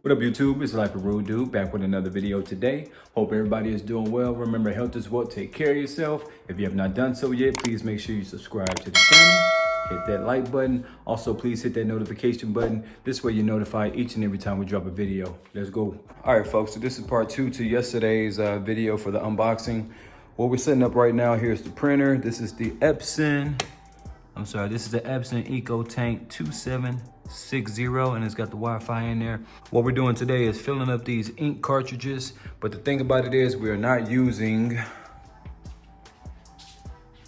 What up, YouTube? It's Life of Rude Dude back with another video today. Hope everybody is doing well. Remember, health is wealth. Take care of yourself. If you have not done so yet, please make sure you subscribe to the channel. Hit that like button. Also, please hit that notification button. This way you're notified each and every time we drop a video. Let's go. All right, folks. So this is part 2 to yesterday's video for the unboxing. What we're setting up right now, here's the printer. This is the Epson. This is the Epson ECOTANK 2760, and it's got the Wi-Fi in there. What we're doing today is filling up these ink cartridges, but the thing about it is we are not using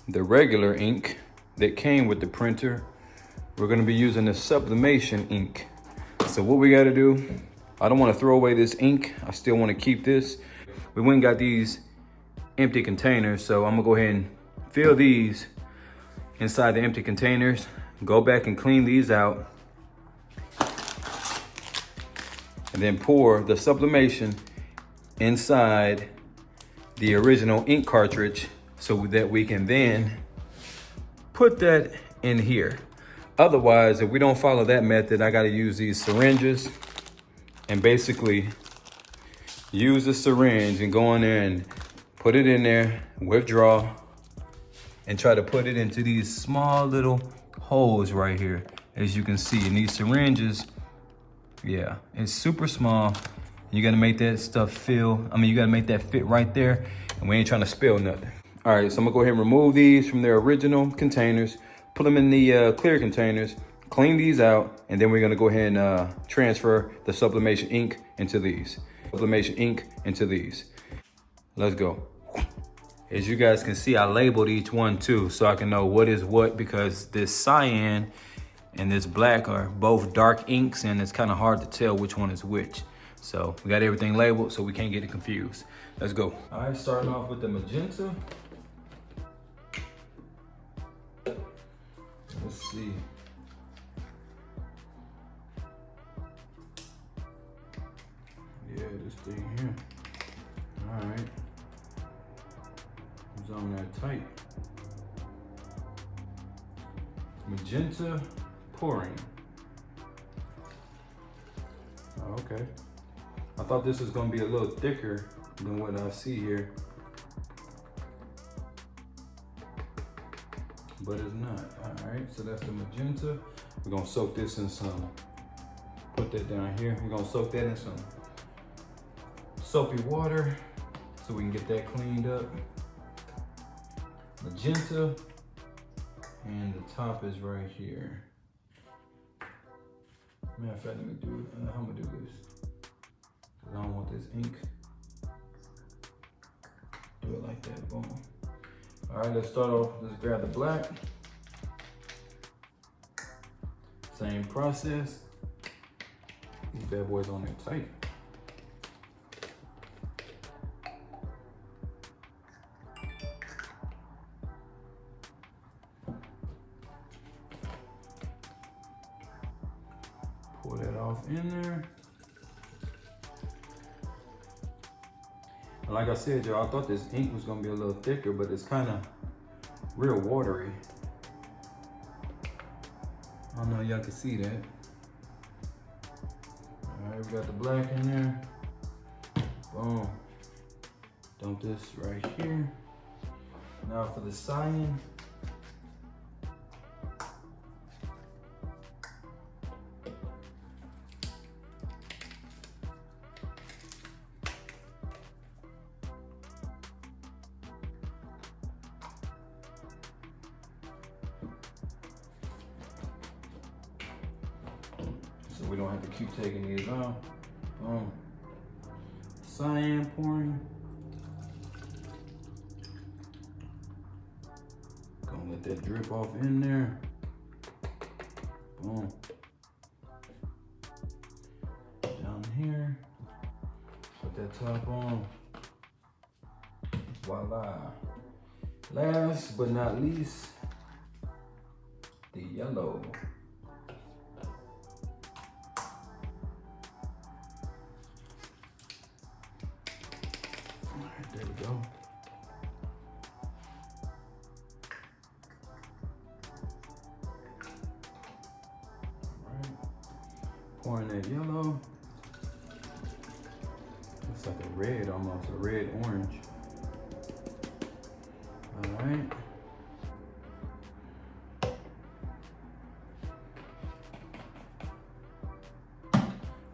the regular ink that came with the printer. We're gonna be using the Sublimation ink. So what we gotta do, I don't wanna throw away this ink. I still wanna keep this. We went and got these empty containers, so I'm gonna go ahead and fill these inside the empty containers, go back and clean these out, and then pour the sublimation inside the original ink cartridge so that we can then put that in here. Otherwise, if we don't follow that method, I gotta use these syringes and basically use the syringe and go in there and put it in there, withdraw, and try to put it into these small little holes right here. As you can see in these syringes, yeah, it's super small. You gotta make that stuff you gotta make that fit right there, and we ain't trying to spill nothing. All right, so I'm gonna go ahead and remove these from their original containers, put them in the clear containers, clean these out, and then we're gonna go ahead and transfer the sublimation ink into these. Sublimation ink into these. Let's go. As you guys can see, I labeled each one too, so I can know what is what, because this cyan and this black are both dark inks, and it's kind of hard to tell which one is which. So we got everything labeled so we can't get it confused. Let's go. All right, starting off with the magenta. Let's see. Yeah, this thing here. All right. It's on there tight. Magenta pouring. Oh, okay. I thought this was gonna be a little thicker than what I see here, but it's not. All right, so that's the magenta. We're gonna soak this in some, put that down here. We're gonna soak that in some soapy water so we can get that cleaned up. Magenta, and the top is right here. Matter of fact, let me do it. I'm gonna do this, because I don't want this ink. Do it like that, boom. All right, let's start off, let's grab the black. Same process. These bad boys on there tight. Pour that off in there. And like I said, y'all, I thought this ink was gonna be a little thicker, but it's kind of real watery. I don't know if y'all can see that. All right, we got the black in there. Boom. Dump this right here. Now for the cyan. So we don't have to keep taking these off. Boom. Cyan pouring. Gonna let that drip off in there. Boom. Down here. Put that top on. Voila. Last but not least, the yellow. There we go. All right. Pouring that yellow. like a red almost, a red orange.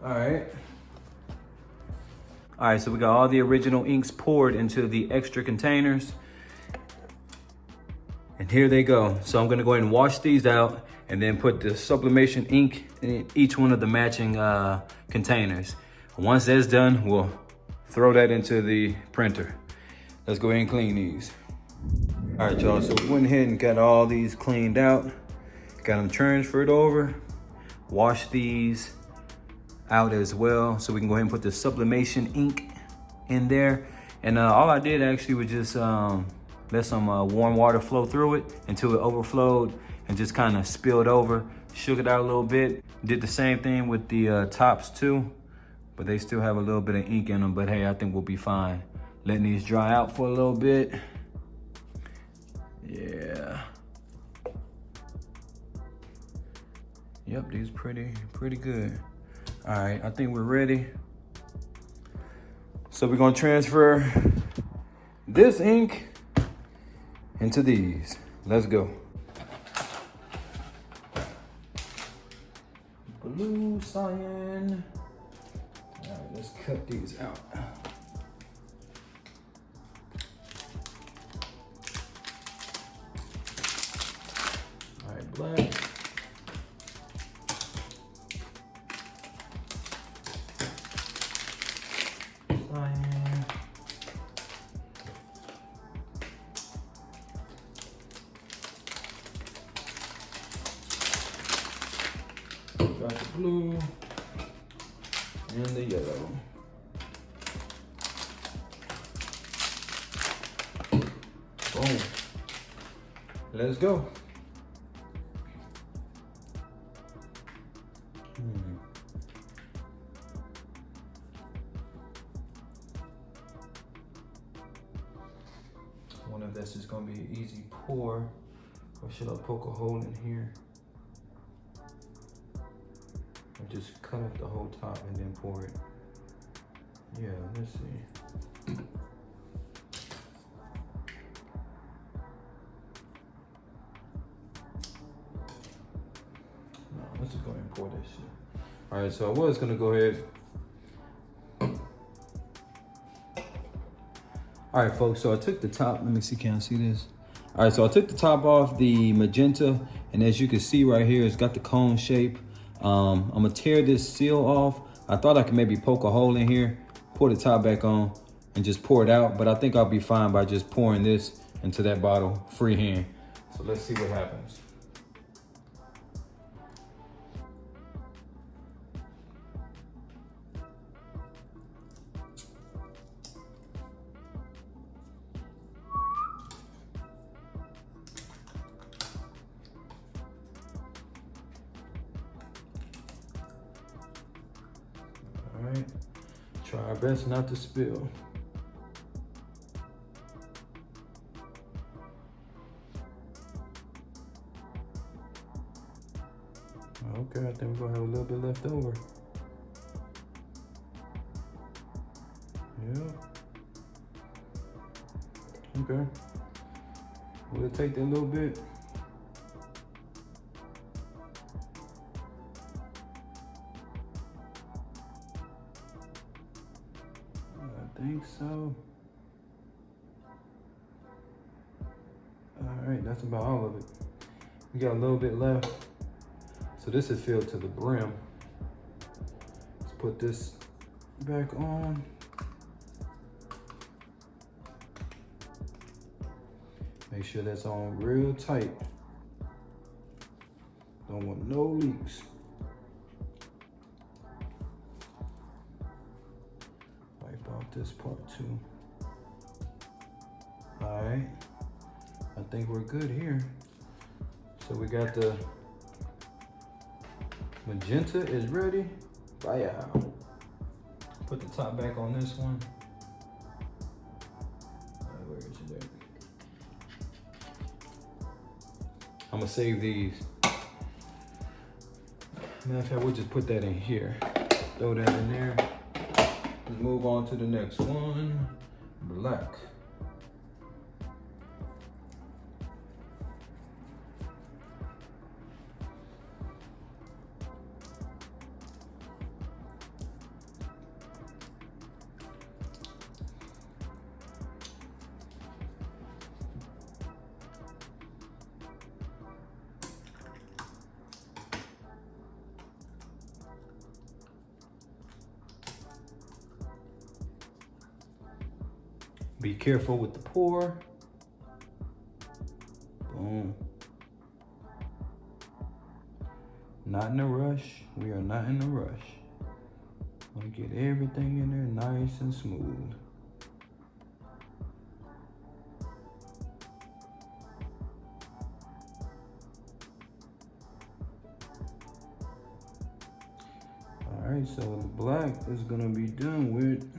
All right. All right, so we got all the original inks poured into the extra containers. And here they go. So I'm gonna go ahead and wash these out and then put the sublimation ink in each one of the matching containers. Once that's done, we'll throw that into the printer. Let's go ahead and clean these. All right, y'all, so we went ahead and got all these cleaned out. Got them transferred over. Wash these out as well, so we can go ahead and put the sublimation ink in there. And all I did actually was just let some warm water flow through it until it overflowed and just kind of spilled over. Shook it out a little bit. Did the same thing with the tops too, but they still have a little bit of ink in them. But hey, I think we'll be fine. Letting these dry out for a little bit. Yeah. Yep, these pretty good. All right, I think we're ready. So we're gonna transfer this ink into these. Let's go. Blue cyan. All right, let's cut these out. All right, black. Got the blue and the yellow. Boom. Let's go. I wonder if this is gonna be an easy pour, or should I poke a hole in here? Or just cut off the whole top and then pour it. Yeah, let's see. No, let's just go ahead and pour this shit. All right, so I was gonna go ahead. All right, folks, so I took the top, let me see, can I see this? All right, so I took the top off the magenta, and as you can see right here, it's got the cone shape. I'm gonna tear this seal off. I thought I could maybe poke a hole in here, pour the top back on, and just pour it out, but I think I'll be fine by just pouring this into that bottle freehand. So let's see what happens. All right, try our best not to spill. Okay, I think we're gonna have a little bit left over. Yeah. Okay. We'll take that little bit. I think so. All right, that's about all of it. We got a little bit left. So this is filled to the brim. Let's put this back on. Make sure that's on real tight. Don't want no leaks. Wipe out this part too. All right, I think we're good here. So we got the magenta is ready. Bye. Put the top back on this one. Where is it at? I'm gonna save these. Matter of fact, we'll just put that in here. Throw that in there. let's move on to the next one, black. Be careful with the pour. Boom. Not in a rush. We are not in a rush. Want to get everything in there nice and smooth. All right, so the black is gonna be done with.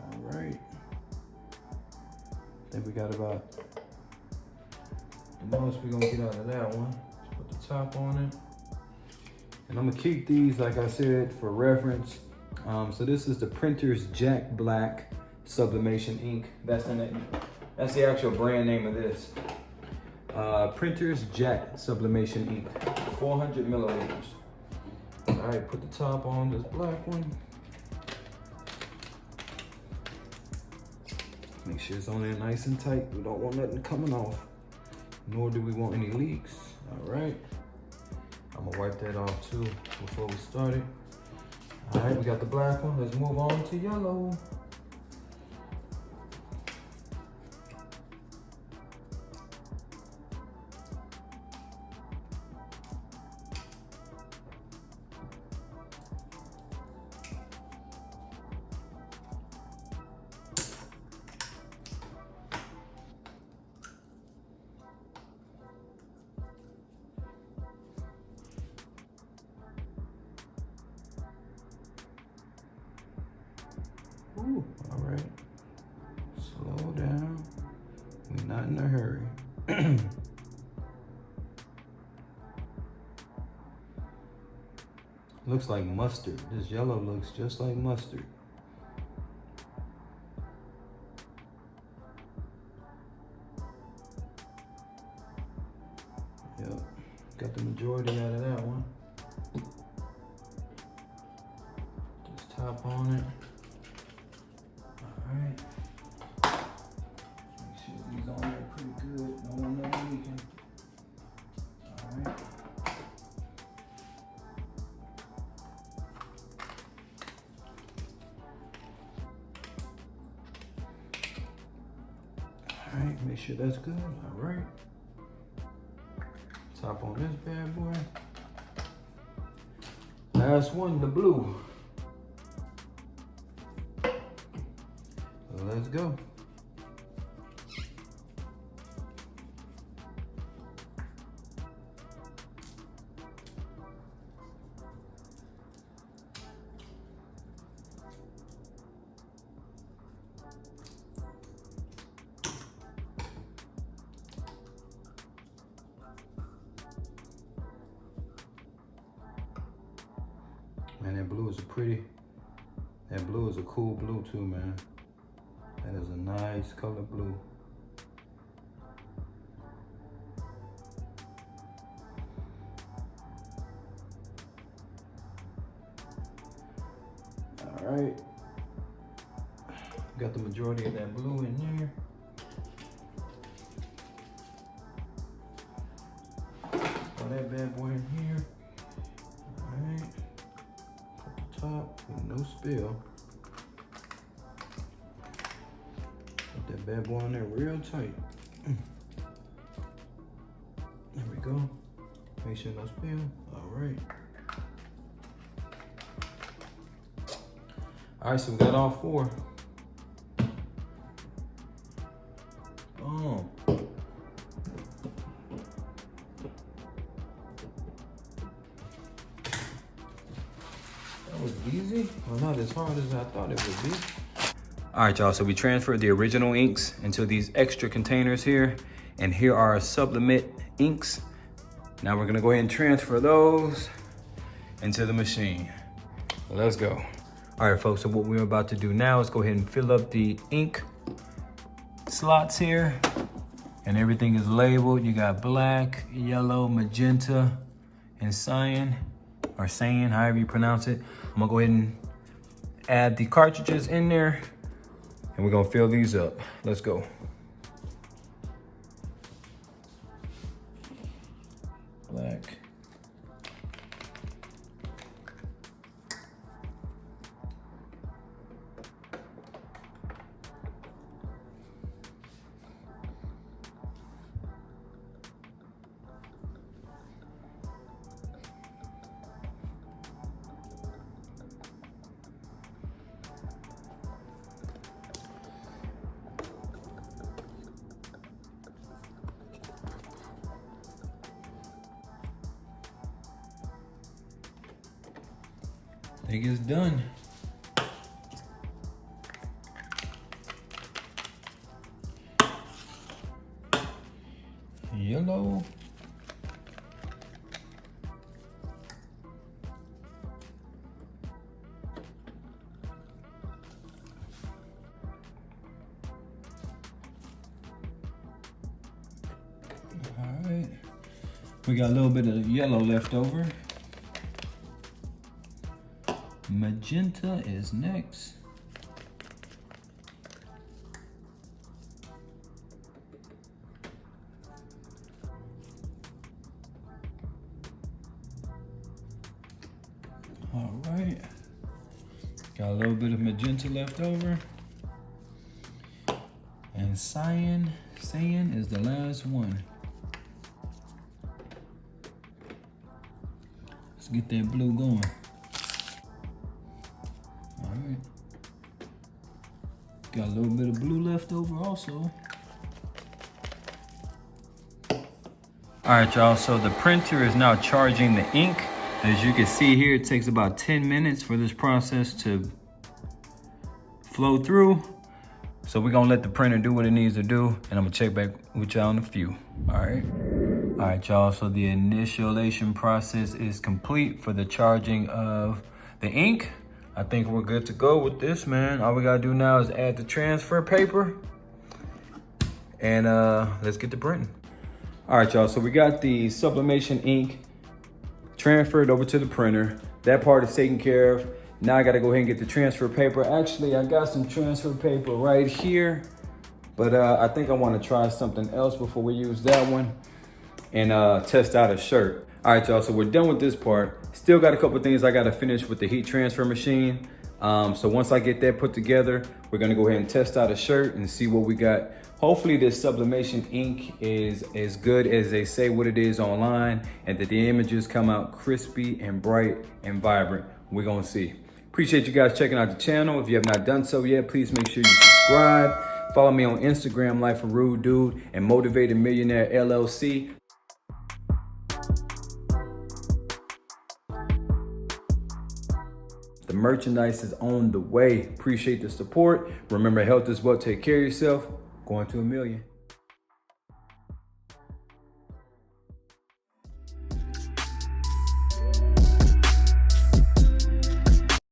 All right. I think we got about the most we're gonna get out of that one. Let's put the top on it. And I'm gonna keep these, like I said, for reference. So this is the Printer's Jack Black Sublimation ink. That's the actual brand name of this. Printer's Jack Sublimation ink, 400 milliliters. All right, put the top on this black one. Make sure it's on there nice and tight. We don't want nothing coming off, nor do we want any leaks. All right, I'm gonna wipe that off too before we start it. All right, we got the black one. Let's move on to yellow. Ooh, all right, slow down. We're not in a hurry. Looks like mustard. This yellow looks just like mustard. Yep, got the majority out of that one. Just top on it. Alright. Make sure these on there pretty good. No one knows leaking. Alright. Alright, make sure that's good. Alright. Top on this bad boy. Last one, the blue. Let's go. Man, that blue is that blue is a cool blue too, man. That is a nice color blue. All right. Got the majority of that blue in there. Throw that bad boy in here. All right. Put the top with no spill. That bad boy on there real tight. There we go. Make sure no spill. All right. All right, so we got all four. Oh. That was easy. Well, not as hard as I thought it would be. All right, y'all, so we transferred the original inks into these extra containers here, and here are our Sublimate inks. Now we're gonna go ahead and transfer those into the machine. Let's go. All right, folks, so what we're about to do now is go ahead and fill up the ink slots here. And everything is labeled. You got black, yellow, magenta, and cyan, or cyan, however you pronounce it. I'm gonna go ahead and add the cartridges in there, and we're gonna fill these up. Let's go. Black. I think it's done. Yellow. All right. We got a little bit of yellow left over. Magenta is next. All right. Got a little bit of magenta left over. And cyan is the last one. Let's get that blue going. Got a little bit of blue left over also. All right, y'all, so the printer is now charging the ink. As you can see here, it takes about 10 minutes for this process to flow through. So we're gonna let the printer do what it needs to do, and I'm gonna check back with y'all in a few, all right? All right, y'all, so the initialization process is complete for the charging of the ink. I think we're good to go with this, man. All we gotta do now is add the transfer paper, and let's get to printing. All right, y'all, so we got the sublimation ink transferred over to the printer. That part is taken care of. Now I gotta go ahead and get the transfer paper. Actually, I got some transfer paper right here, but I think I wanna try something else before we use that one and test out a shirt. All right, y'all, so we're done with this part. Still got a couple things I gotta finish with the heat transfer machine. So once I get that put together, we're gonna go ahead and test out a shirt and see what we got. Hopefully this sublimation ink is as good as they say what it is online, and that the images come out crispy and bright and vibrant. We're gonna see. Appreciate you guys checking out the channel. If you have not done so yet, please make sure you subscribe. Follow me on Instagram, Life-of-Rude-Dude, and Motivated Millionaire LLC. The merchandise is on the way. Appreciate the support. Remember, health is wealth. Take care of yourself. Going to a million.